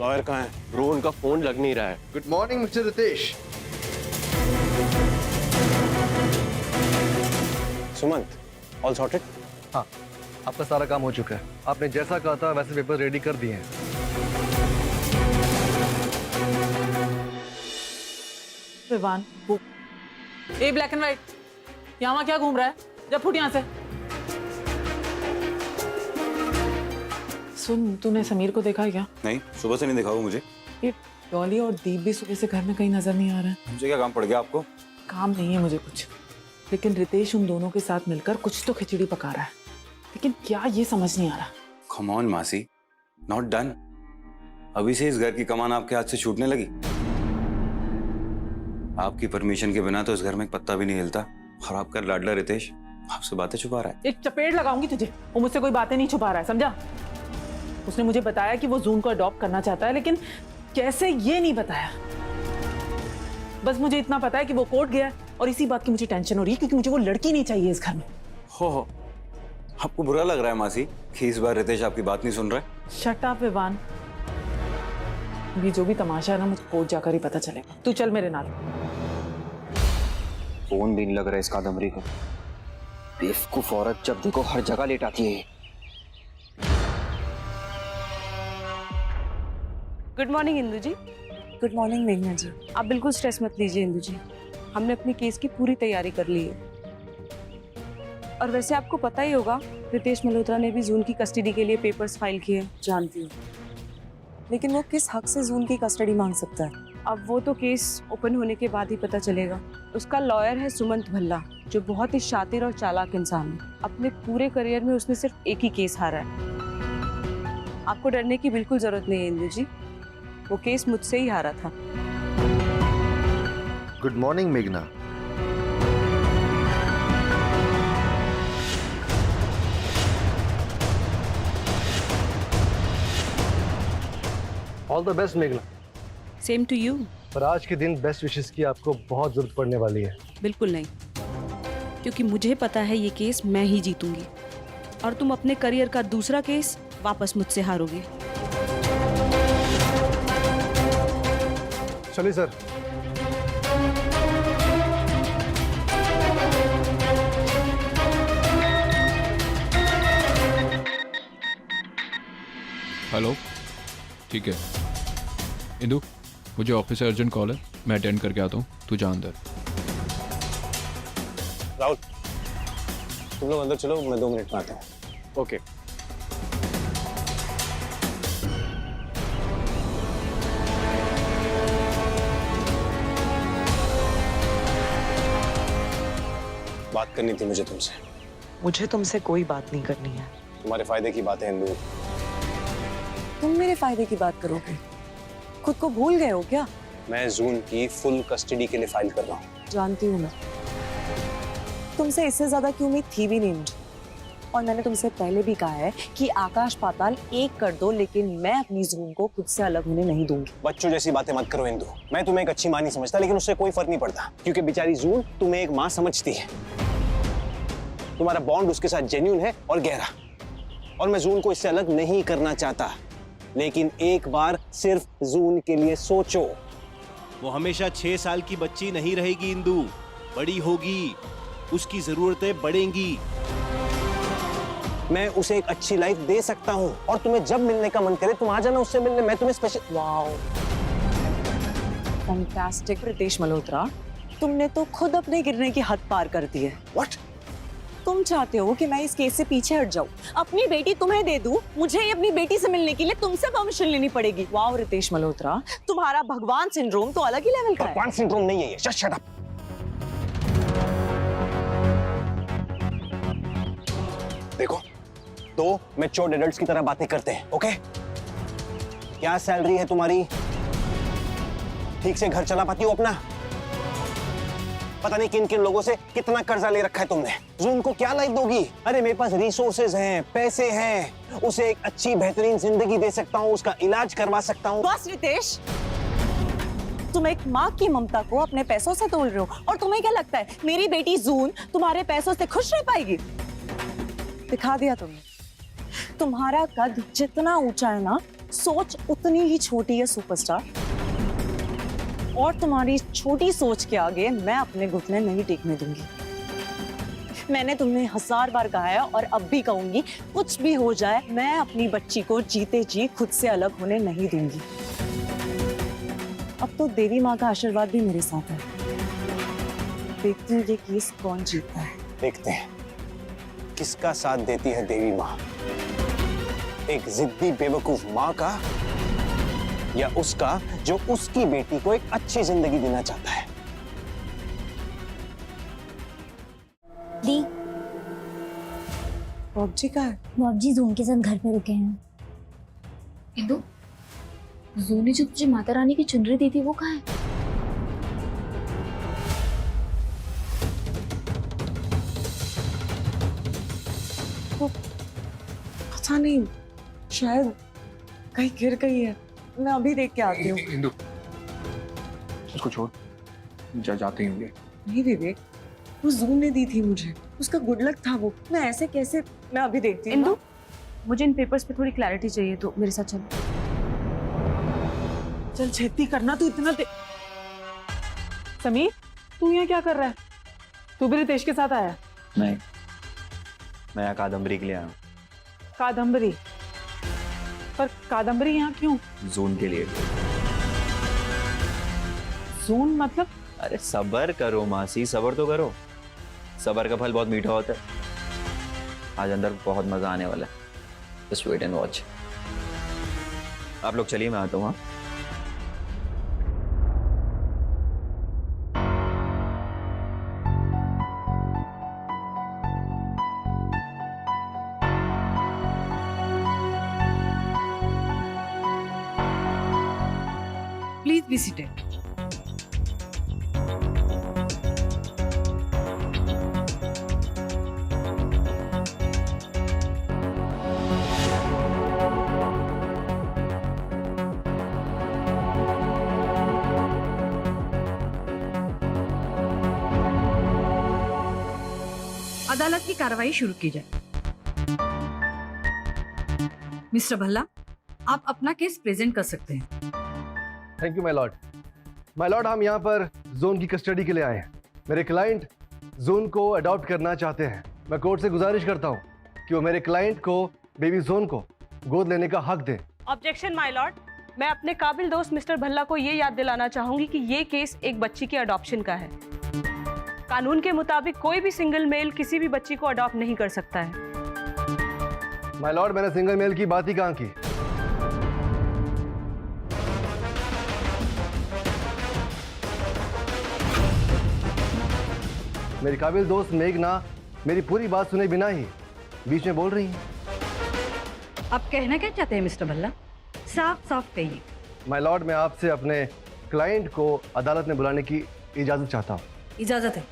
Lawyer कहाँ है? Bro उनका फोन लग नहीं रहा है। Good morning mister Ritesh. Sumant, all sorted? हाँ, आपका सारा काम हो चुका है। आपने जैसा कहा था वैसे पेपर रेडी कर दिए हैं। विवान, वो ए ब्लैक एंड व्हाइट, यहाँ क्या घूम रहा है? जब फुट यहाँ से। सुन, तूने समीर को देखा है क्या? नहीं, सुबह से नहीं देखा वो मुझे। ये डॉली और दीप भी सुबह से घर में कहीं नजर नहीं आ रहा है। मुझे क्या काम पड़ गया आपको? काम नहीं है मुझे कुछ, लेकिन रितेश उन दोनों के साथ मिलकर कुछ तो खिचड़ी पका रहा है, लेकिन क्या ये समझ नहीं आ रहा। कम ऑन मासी, नॉट डन। अभी से इस घर की कमान आपके हाथ से छूटने लगी। आपकी परमिशन के बिना तो इस घर में एक पत्ता भी नहीं हिलता, और आपका लाडला रितेश आपसे बातें छुपा रहा है। एक चपेट लगाऊंगी तुझे। वो मुझसे कोई बातें नहीं छुपा रहा है, समझा? उसने मुझे बताया कि वो जून को अडॉप्ट करना चाहता है, लेकिन कैसे ये नहीं बताया। बस मुझे इतना पता है कि वो कोर्ट गया है, और इसी बात की मुझे टेंशन हो रही है, क्योंकि मुझे वो लड़की नहीं चाहिए इस घर में। हो, आपको बुरा लग रहा है मासी कि इस बार रितेश आपकी बात नहीं सुन रहा है? शट अप विवान, अभी जो भी तमाशा है ना, मुझे कोर्ट जाकर ही पता चलेगा। तू चल मेरे नाल। फोन भी नहीं लग रहा है इस कादम्बरी को। बेवकूफ औरत जब देखो हर जगह लेट आती है। गुड मॉर्निंग इंदु जी। गुड मॉर्निंग मेघना जी। आप बिल्कुल स्ट्रेस मत लीजिए इंदु जी, हमने अपने केस की पूरी तैयारी कर ली है। और वैसे आपको पता ही होगा, रितेश मल्होत्रा ने भी जून की कस्टडी के लिए पेपर्स फाइल किए। जानती हूँ, लेकिन वो किस हक से जून की कस्टडी मांग सकता है? अब वो तो केस ओपन होने के बाद ही पता चलेगा। उसका लॉयर है सुमंत भल्ला, जो बहुत ही शातिर और चालाक इंसान है। अपने पूरे करियर में उसने सिर्फ एक ही केस हारा है। आपको डरने की बिल्कुल जरूरत नहीं है इंदु जी, वो केस मुझसे ही हारा था। गुड मॉर्निंग मेघना। ऑल द बेस्ट मेघना। Same to you. पर आज के दिन बेस्ट विशेस की आपको बहुत जरूरत पड़ने वाली है। बिल्कुल नहीं, क्योंकि मुझे पता है ये केस मैं ही जीतूंगी, और तुम अपने करियर का दूसरा केस वापस मुझसे हारोगे। चलिए सर। हेलो, ठीक है इंदु, मुझे ऑफिस से अर्जेंट कॉल है, मैं अटेंड करके आता हूँ, तू जा अंदर। राहुल, तुम लोग अंदर चलो, मैं 2 मिनट में आता हूँ। ओके। बात करनी थी मुझे तुमसे। मुझे तुमसे कोई बात नहीं करनी है। तुम्हारे फायदे की बात है इंदु। तुम मेरे फायदे की बात करोगे? खुद को भूल गए हो क्या? मैं जून की फुल कस्टडी के लिए फाइल कर रहा हूँ। जानती हूँ मैं, तुमसे इससे ज्यादा की उम्मीद थी भी नहीं मुझे। और मैंने तुमसे पहले भी कहा है कि आकाश पाताल एक कर दो, लेकिन मैं अपनी जून को खुद से अलग होने नहीं दूंगी। बच्चों जैसी बातें मत करो इंदु। मैं तुम्हें एक अच्छी माँ नहीं समझता, लेकिन उससे कोई फर्क नहीं पड़ता, क्योंकि बेचारी जून तुम्हें एक माँ समझती है। तुम्हारा बॉन्ड उसके साथ जेन्युइन है और गहरा, और मैं जून को इससे अलग नहीं करना चाहता। लेकिन एक बार सिर्फ जून के लिए सोचो। वो हमेशा 6 साल की बच्ची नहीं रहेगी इंदु, बड़ी होगी, उसकी जरूरतें बढ़ेंगी। मैं उसे एक अच्छी लाइफ दे सकता हूँ, और तुम्हें जब मिलने का मन करे तुम आ जाना उससे मिलने। मैं तुम्हें special. Wow, fantastic Ritesh Malhotra, तुमने तो खुद अपने गिरने की हद पार कर दी है। व्हाट? तुम चाहते हो कि मैं इस केस से पीछे हट जाऊं, अपनी बेटी तुम्हें दे दूं, मुझे अपनी बेटी से मिलने के लिए तुमसे परमिशन लेनी पड़ेगी। वाओ रितेश मल्होत्रा, तुम्हारा भगवान सिंड्रोम तो अलग ही लेवल का है। भगवान सिंड्रोम नहीं है ये। Just shut up. देखो, 2 मैच्योर्ड एडल्ट्स की तरह बातें करते हैं, ओके? क्या सैलरी है तुम्हारी? ठीक से घर चला पाती हो अपना? पता नहीं किन किन लोगों से कितना कर्जा ले रखा है तुमने। जून को क्या लाइफ दोगी? अरे मेरे पास रिसोर्सेज हैं, पैसे हैं, उसे एक अच्छी बेहतरीन जिंदगी दे सकता हूँ, उसका इलाज करवा सकता हूँ। बस रितेश, तुम एक माँ की ममता को अपने पैसों से तोल रहे हो, और तुम्हें क्या लगता है मेरी बेटी जून तुम्हारे पैसों से खुश रह पाएगी? दिखा दिया तुमने। तुम्हारा कद जितना ऊंचा है ना, सोच उतनी ही छोटी है सुपरस्टार, और तुम्हारी छोटी सोच के आगे मैं अपने घुटने नहीं टेकने दूंगी। मैंने तुम्हें 1000 बार कहा है और अब भी कहूंगी, कुछ भी हो जाए मैं अपनी बच्ची को जीते जी खुद से अलग होने नहीं दूंगी। अब तो देवी माँ का आशीर्वाद भी मेरे साथ है। देखती हूँ ये केस कौन जीतता है। देखते हैं किसका साथ देती है देवी माँ, एक जिद्दी बेवकूफ माँ का या उसका जो उसकी बेटी को एक अच्छी जिंदगी देना चाहता है। दी, बॉब जी का है? बॉब जी जून के साथ घर पे रुके हैं। इंदु, जू ने जो तुझे माता रानी की चुनरी दी थी वो कहाँ है? पता नहीं, शायद कहीं गिर गई है। मैं अभी देख के आती हूँ। इंदु, उसको छोड़, जाते ही होंगे। नहीं विवेक, वो जून ने दी थी मुझे, उसका गुड लक था वो। मैं ऐसे कैसे, मैं अभी देखती हूँ। इंदु, मुझे इन पेपर्स पे थोड़ी क्लैरिटी चाहिए, तो मेरे साथ चल। चल छेती करना, तू इतना समीर, तू यहाँ क्या कर रहा है? तू भी रितेश के साथ आया? नहीं, मैं यहाँ कादम्बरी के लिए आया हूँ। कादम्बरी? पर कादम्बरी यहाँ क्यों? जून के लिए। जून मतलब? अरे सबर करो मासी, सबर तो करो। सबर का फल बहुत मीठा होता है। आज अंदर बहुत मजा आने वाला है। Just wait and watch. आप लोग चलिए, मैं आता हूँ। हाँ, प्लीज बी सीटेड। अदालत की कार्रवाई शुरू की जाए। मिस्टर भल्ला, आप अपना केस प्रेजेंट कर सकते हैं। Thank you my Lord. My Lord, हम यहाँ पर जोन की कस्टडी के लिए आए हैं। मेरे क्लाइंट जोन को अडॉप्ट करना चाहते हैं। मैं कोर्ट से गुजारिश करता हूँ कि वो मेरे क्लाइंट को, बेबी जोन को गोद लेने का हक दें। Objection my Lord. मैं अपने काबिल दोस्त मिस्टर भल्ला को ये याद दिलाना चाहूंगी कि ये केस एक बच्ची के अडॉप्शन का है। कानून के मुताबिक कोई भी सिंगल मेल किसी भी बच्ची को अडॉप्ट नहीं कर सकता है। माय लॉर्ड, मैंने सिंगल मेल की बात ही कहाँ की। मेरी काबिल दोस्त मेघना मेरी पूरी बात सुने बिना ही बीच में बोल रही है। आप कहना क्या चाहते हैं मिस्टर भल्ला? साफ साफ कहिए। माय लॉर्ड, मैं आपसे अपने क्लाइंट को अदालत में बुलाने की इजाजत चाहता हूँ। इजाजत है।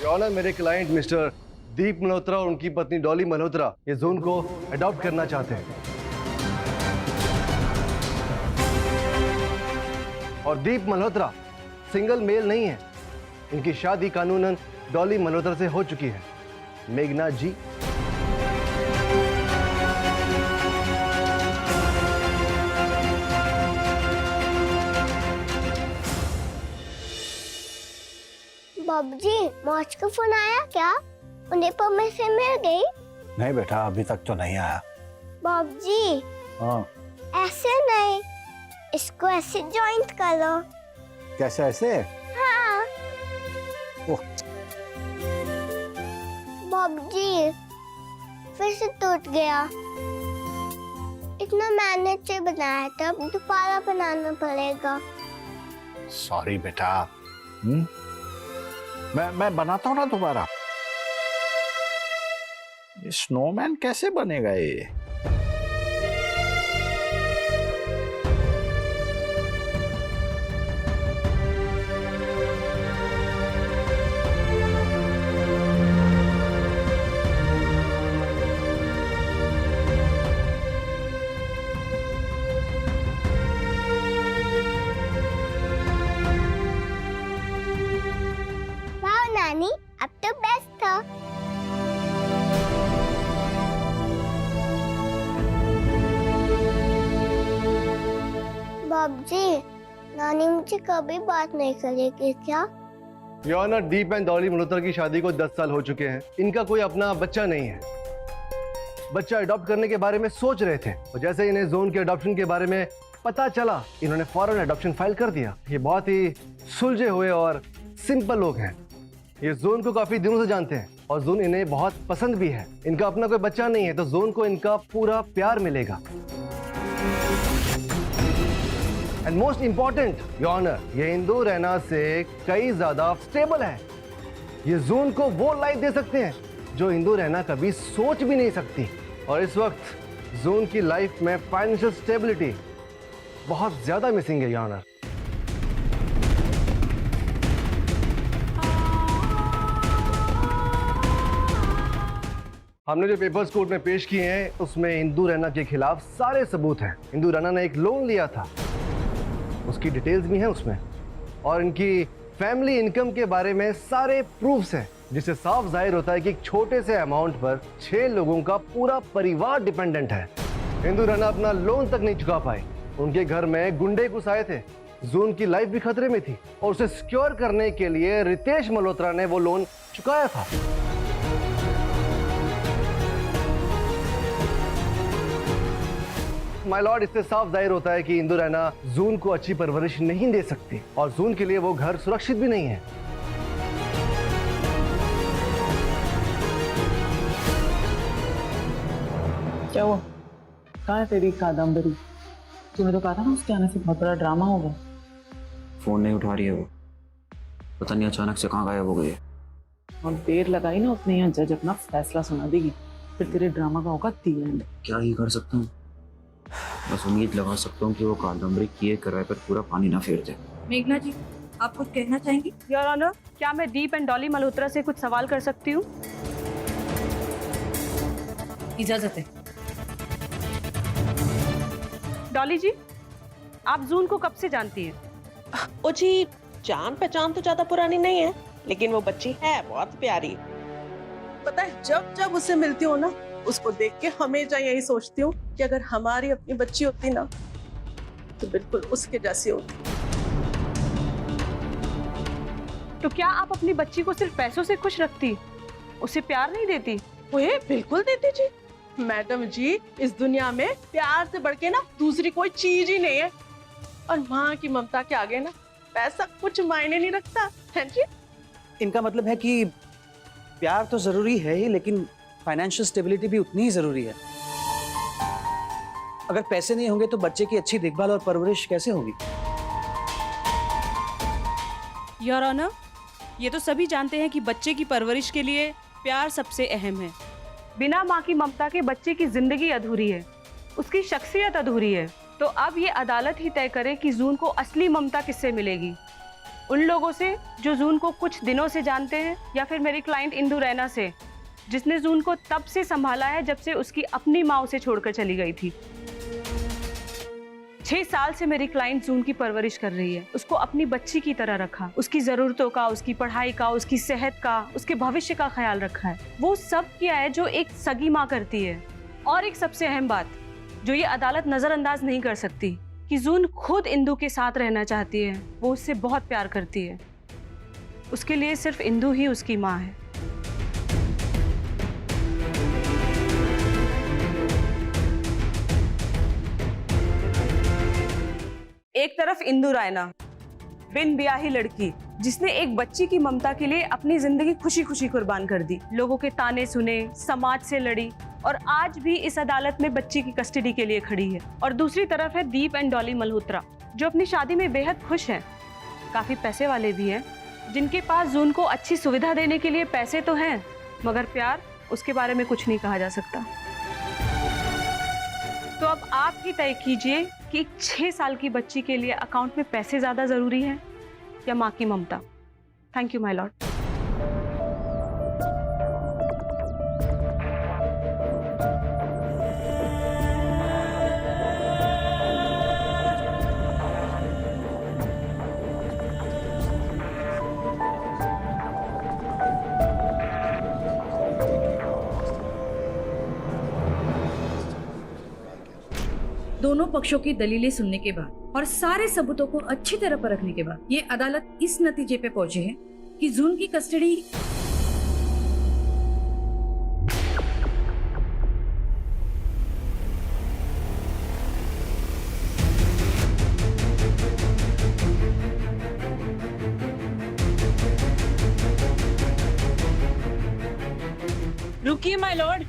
ऑनर, मेरे क्लाइंट मिस्टर दीप मल्होत्रा और उनकी पत्नी डॉली मल्होत्रा ये जोन को अडॉप्ट करना चाहते हैं। और दीप मल्होत्रा सिंगल मेल नहीं है। इनकी शादी कानूनन डॉली मल्होत्रा से हो चुकी है। मेघना जी, बाबूजी, मौज का फोन आया क्या? उन्हें परमिशन मिल गई? नहीं बेटा, अभी तक तो नहीं आया। बाबूजी, हाँ, ऐसे नहीं, इसको ऐसे जॉइंट करो। कैसे ऐसे? हाँ। ओह। बाबूजी, फिर से टूट गया। इतना मैनेज से बनाया था, अब दोबारा बनाना पड़ेगा। सॉरी बेटा। मैं बनाता हूँ ना दोबारा। ये स्नोमैन कैसे बनेगा ये? अब तो बेस्ट था। बाबूजी, नानी मुझे कभी बात नहीं करेगी क्या? Your honour, Deep and Dolly Malhotra की शादी को 10 साल हो चुके हैं। इनका कोई अपना बच्चा नहीं है। बच्चा अडॉप्ट करने के बारे में सोच रहे थे और जैसे इन्हें जोन के अडॉप्शन के बारे में पता चला, इन्होंने फौरन अडॉप्शन फाइल कर दिया। ये बहुत ही सुलझे हुए और सिंपल लोग हैं। ये जोन को काफी दिनों से जानते हैं और जोन इन्हें बहुत पसंद भी है। इनका अपना कोई बच्चा नहीं है तो जोन को इनका पूरा प्यार मिलेगा। And most important your honour, ये इंदू रैना से कई ज्यादा स्टेबल है। ये जोन को वो लाइफ दे सकते हैं जो इंदू रैना कभी सोच भी नहीं सकती। और इस वक्त जोन की लाइफ में फाइनेंशियल स्टेबिलिटी बहुत ज्यादा मिसिंग है योर ऑनर। हमने जो पेपर्स कोर्ट में पेश किए हैं उसमें इंदू रैना के खिलाफ सारे सबूत हैं। इंदू रैना ने एक लोन लिया था, उसकी डिटेल्स भी हैं उसमें, और इनकी फैमिली इनकम के बारे में सारे प्रूफ्स हैं, जिससे साफ जाहिर होता है कि एक छोटे से अमाउंट पर 6 लोगों का पूरा परिवार डिपेंडेंट है। इंदू रैना अपना लोन तक नहीं चुका पाए। उनके घर में गुंडे घुस आए थे, जोन की लाइफ भी खतरे में थी और उसे सिक्योर करने के लिए रितेश मल्होत्रा ने वो लोन चुकाया था। माय लॉर्ड, इससे साफ जाहिर होता है कि इंदू रैना जून को अच्छी परवरिश नहीं दे सकती और जून के लिए वो घर सुरक्षित भी नहीं है। क्या हुआ? कहाँ है तेरी कादम्बरी? तूने तो कहा था ना उसके आने से बहुत बड़ा ड्रामा होगा। फोन नहीं उठा रही है वो, पता नहीं अचानक से कहाँ गायब हो गई है। और देर लगाई ना उतने, यहाँ जज अपना फैसला सुना देगी, फिर तेरे ड्रामा का होगा दी एंड। क्या ही कर सकता हूँ, बस उम्मीद लगा सकता हूँ कि वो कादम्बरी किए कराए पर पूरा पानी ना फेर दे। मेघना जी, आप कुछ कहना चाहेंगी? योर ऑनर, क्या मैं दीप एंड डॉली मल्होत्रा से कुछ सवाल कर सकती हूँ? इजाजत है। डॉली जी, आप जून को कब से जानती हैं? ओ जी, जान पहचान तो ज्यादा पुरानी नहीं है, लेकिन वो बच्ची है बहुत प्यारी। पता है, जब जब उससे मिलती हूँ ना, उसको देख के हमेशा यही सोचती हूँ कि अगर हमारी अपनी बच्ची होती ना तो बिल्कुल उसके जैसी होती। तो क्या आप अपनी बच्ची को सिर्फ पैसों से खुश रखती, उसे प्यार नहीं देती? ओए, बिल्कुल देती जी। मैडम जी, इस दुनिया में प्यार से बढ़ के ना दूसरी कोई चीज ही नहीं है। और माँ की ममता के आगे ना पैसा कुछ मायने नहीं रखता है जी। इनका मतलब है कि प्यार तो जरूरी है ही, लेकिन फाइनेंशियल स्टेबिलिटी भी उतनी ही जरूरी है। अगर पैसे नहीं होंगे तो बच्चे की अच्छी देखभाल और परवरिश कैसे होगी? योर ऑनर, ये तो सभी जानते हैं कि बच्चे की परवरिश के लिए प्यार सबसे अहम है। बिना माँ की ममता के बच्चे की जिंदगी अधूरी है, उसकी शख्सियत अधूरी है। तो अब ये अदालत ही तय करे कि जून को असली ममता किससे मिलेगी, उन लोगों से जो जून को कुछ दिनों से जानते हैं, या फिर मेरी क्लाइंट इंदू रैना से, जिसने जून को तब से संभाला है जब से उसकी अपनी माँ उसे छोड़कर चली गई थी। 6 साल से मेरी क्लाइंट जून की परवरिश कर रही है, उसको अपनी बच्ची की तरह रखा, उसकी जरूरतों का, उसकी पढ़ाई का, उसकी सेहत का, उसके भविष्य का ख्याल रखा है। वो सब किया है जो एक सगी माँ करती है। और एक सबसे अहम बात जो ये अदालत नजरअंदाज नहीं कर सकती, कि जून खुद इंदू के साथ रहना चाहती है, वो उससे बहुत प्यार करती है। उसके लिए सिर्फ इंदू ही उसकी माँ है। एक तरफ इंदू रैना, बिन ब्याही लड़की, जिसने एक बच्ची की ममता के लिए अपनी जिंदगी खुशी खुशी कुर्बान कर दी, लोगों के ताने सुने, समाज से लड़ी और आज भी इस अदालत में बच्ची की कस्टडी के लिए खड़ी है। और दूसरी तरफ है दीप एंड डॉली मल्होत्रा, जो अपनी शादी में बेहद खुश हैं, काफी पैसे वाले भी हैं, जिनके पास जून को अच्छी सुविधा देने के लिए पैसे तो हैं, मगर प्यार, उसके बारे में कुछ नहीं कहा जा सकता। तो अब आप ही तय कीजिए कि 6 साल की बच्ची के लिए अकाउंट में पैसे ज्यादा जरूरी है या माँ की ममता। Thank you my lord. दोनों पक्षों की दलीलें सुनने के बाद और सारे सबूतों को अच्छी तरह परखने के बाद ये अदालत इस नतीजे पे पहुंचे है कि जून की कस्टडी रुकिए माय लॉर्ड।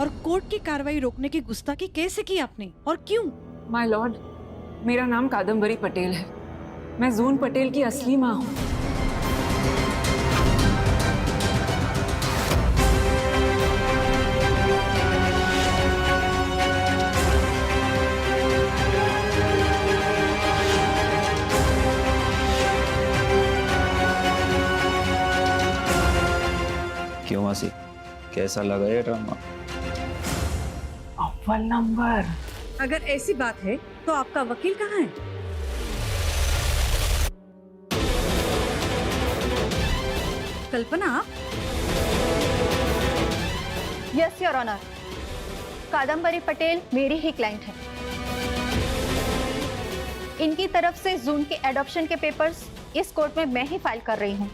और कोर्ट की कार्रवाई रोकने की गुस्ताखी कैसे की आपने और क्यों? माय लॉर्ड, मेरा नाम कादम्बरी पटेल है। मैं जून पटेल की असली माँ हूँ। क्यों मासी, कैसा लगा ये ड्रामा? अव्वल नंबर। अगर ऐसी बात है तो आपका वकील कहाँ है? Kalpana? Yes your honour, Kadambari Patel मेरी ही क्लाइंट है। इनकी तरफ से जून के एडॉप्शन के पेपर्स इस कोर्ट में मैं ही फाइल कर रही हूँ।